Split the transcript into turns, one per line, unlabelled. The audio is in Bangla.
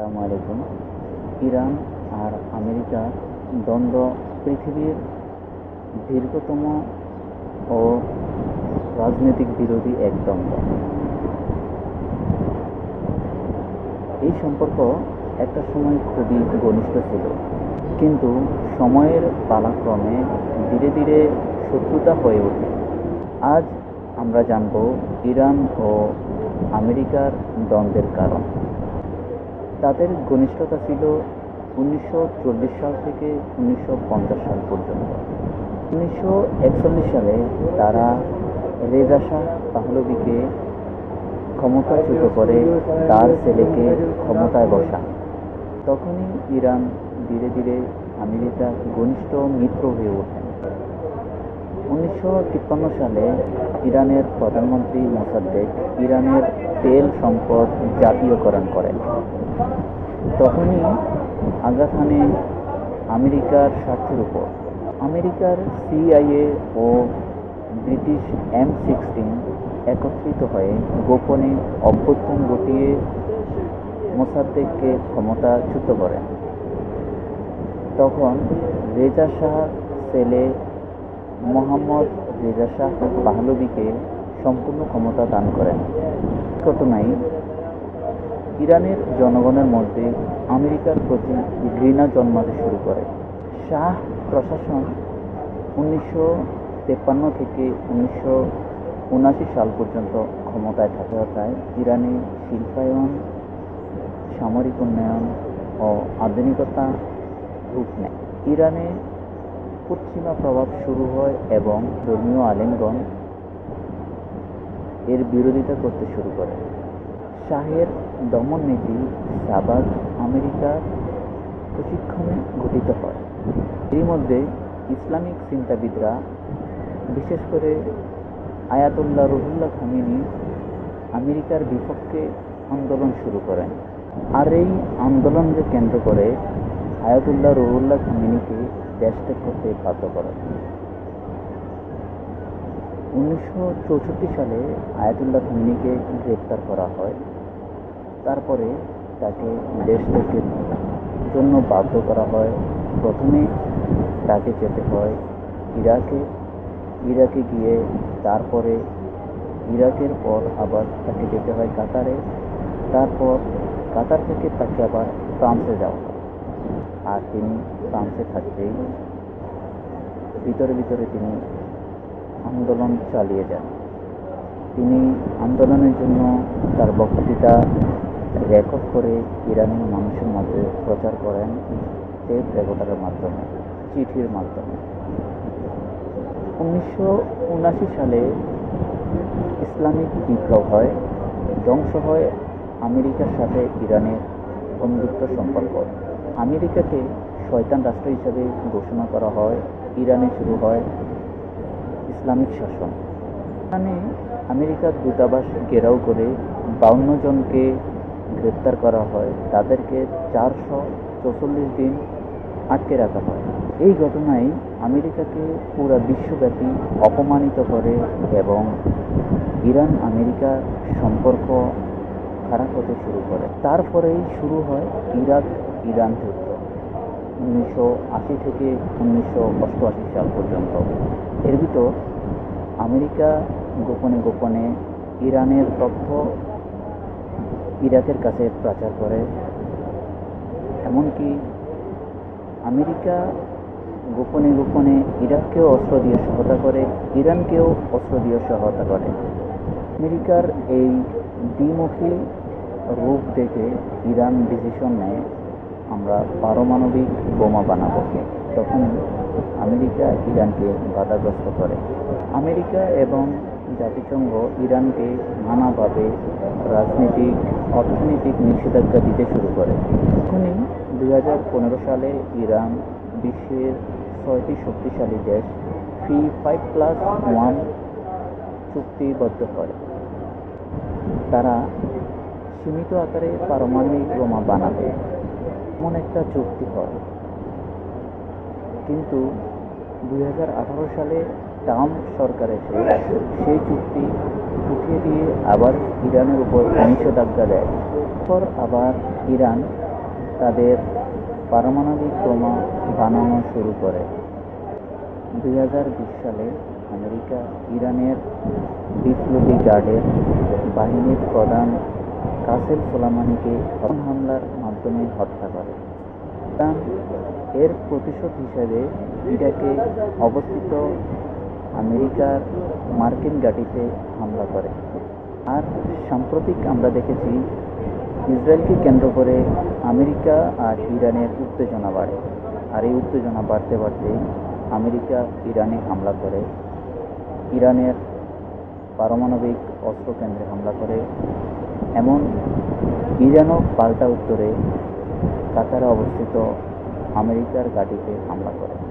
আসসালামু আলাইকুম। ইরান আর আমেরিকার দ্বন্দ্ব পৃথিবীর দীর্ঘতম ও রাজনৈতিক বিরোধী এক দ্বন্দ্ব। এই সম্পর্ক একটা সময় খুবই ঘনিষ্ঠ ছিল, কিন্তু সময়ের পালাক্রমে ধীরে ধীরে শত্রুতা হয়ে ওঠে। আজ আমরা জানব ইরান ও আমেরিকার দ্বন্দ্বের কারণ। তাদের ঘনিষ্ঠতা ছিল 1940 সাল থেকে 1950 সাল পর্যন্ত। 1941 সালে তারা রেজা শাহ পাহলভীকে ক্ষমতাচ্যুত করে তার ছেলেকে ক্ষমতায় বসান। তখনই ইরান ধীরে ধীরে আমেরিকার ঘনিষ্ঠ মিত্র হয়ে ওঠেন। 1953 সালে ইরানের প্রধানমন্ত্রী মোসাদ্দেক ইরানের তেল সম্পদ জাতীয়করণ করেন। তখনই আঘাত হানে আমেরিকার স্বার্থের উপর। আমেরিকার CIA ও ব্রিটিশ M16 একত্রিত হয়ে গোপনে অভ্যুত্থান ঘটিয়ে মোসাদ্দেককে ক্ষমতাচ্যুত করেন। তখন রেজা শাহ ছেলে মোহাম্মদ রেজা শাহ পাহলভীকে সম্পূর্ণ ক্ষমতা দান করেন। ঘটনায় ইরানের জনগণের মধ্যে আমেরিকার প্রতি ঘৃণা জন্মাতে শুরু করে। শাহ প্রশাসন 1953 থেকে 1979 সাল পর্যন্ত ক্ষমতায় থাকায় ইরানে শিল্পায়ন, সামরিক উন্নয়ন ও আধুনিকতা রূপ নেয়। ইরানে পশ্চিমা প্রভাব শুরু হয় এবং ধর্মীয় আলেমগণ এর বিরোধিতা করতে শুরু করে। শাহের দমন নীতি সাবাক আমেরিকার প্রশিক্ষণে গঠিত হয়। এর মধ্যে ইসলামিক চিন্তাবিদরা, বিশেষ করে আয়াতুল্লাহ রুহুল্লাহ খামেনি, আমেরিকার বিপক্ষে আন্দোলন শুরু করেন। আর এই আন্দোলনকে কেন্দ্র করে আয়াতুল্লাহ রুহুল্লাহ খামেনিকে দেশ ত্যাগ করতে বাধ্য করেন। 1964 সালে আয়াতুল্লাহ খামেনিকে গ্রেপ্তার করা হয়। তারপরে তাকে দেশ ত্যাগের জন্য বাধ্য করা হয়। প্রথমে তাকে যেতে হয় ইরাকে গিয়ে তারপরে ইরাকের পর আবার তাকে যেতে হয় কাতারে, তারপর কাতার থেকে তাকে আবার ফ্রান্সে যাওয়া হয়। আর তিনি ফ্রান্সে থাকতেই ভিতরে তিনি আন্দোলন চালিয়ে যান। তিনি আন্দোলনের জন্য তার বক্তৃতা রেকর্ড করে ইরানের মানুষের মধ্যে প্রচার করেন টেপ রেকর্ডারের মাধ্যমে, চিঠির মাধ্যমে। 1979 সালে ইসলামিক বিপ্লব হয়, ধ্বংস হয় আমেরিকার সাথে ইরানের বন্ধুত্ব সম্পর্ক। আমেরিকাকে শয়তান রাষ্ট্র হিসাবে ঘোষণা করা হয়। ইরানে শুরু হয় ইসলামিক শাসন। ইরানে আমেরিকার দূতাবাস ঘেরাও করে 52 জনকে গ্রেপ্তার করা হয়। তাদেরকে 444 দিন আটকে রাখা হয়। এই ঘটনায় আমেরিকাকে পুরো বিশ্বব্যাপী অপমানিত করে এবং ইরান আমেরিকা সম্পর্ক খারাপ হতে শুরু করে। তারপরেই শুরু হয় ইরান যুদ্ধ 1980 থেকে 1988 সাল পর্যন্ত। এর ভিতর আমেরিকা গোপনে ইরানের তথ্য ইরাকের কাছে প্রচার করে। এমনকি আমেরিকা গোপনে ইরাককেও অস্ত্র দিয়ে সহায়তা করে, ইরানকেও অস্ত্র দিয়ে সহায়তা করে। আমেরিকার এই দ্বিমুখী রূপ দেখে ইরান ডিসিশন নেয়, আমরা পারমাণবিক বোমা বানাবো। তখন আমেরিকা ইরানকে বাধাগ্রস্ত করে। আমেরিকা এবং জাতিসংঘ ইরানকে নানাভাবে রাজনৈতিক, অর্থনৈতিক নিষেধাজ্ঞা দিতে শুরু করে। তখনই 2015 সালে ইরান বিশ্বের 6টি শক্তিশালী দেশ P5+1 চুক্তিবদ্ধ হয়। তারা সীমিত আকারে পারমাণবিক বোমা বানাবে এমন একটা চুক্তি হয়। কিন্তু 2018 সালে ট্রাম্প সরকার এসে সেই চুক্তি উঠিয়ে দিয়ে আবার ইরানের উপর নিষেধাজ্ঞা দেয়। এরপর আবার ইরান তাদের পারমাণবিক বোমা বানানো শুরু করে। 2020 সালে আমেরিকা ইরানের বিপ্লবী গার্ডের বাহিনীর প্রধান কাসেম সোলাইমানিকে ড্রোন হামলার মাধ্যমে হত্যা করে। ইরান এর প্রতিশোধ হিসেবে ইরাকে অবস্থিত আমেরিকার মার্কিন ঘাঁটিতে হামলা করে। আর সাম্প্রতিক আমরা দেখেছি ইসরায়েলকে কেন্দ্র করে আমেরিকা আর ইরানের উত্তেজনা বাড়ে। আর এই উত্তেজনা বাড়তে বাড়তে আমেরিকা ইরানে হামলা করে, ইরানের পারমাণবিক অস্ত্র কেন্দ্রে হামলা করে। এমন ইরানও পাল্টা উত্তরে কাতারে অবস্থিত আমেরিকার ঘাঁটিতে হামলা করে।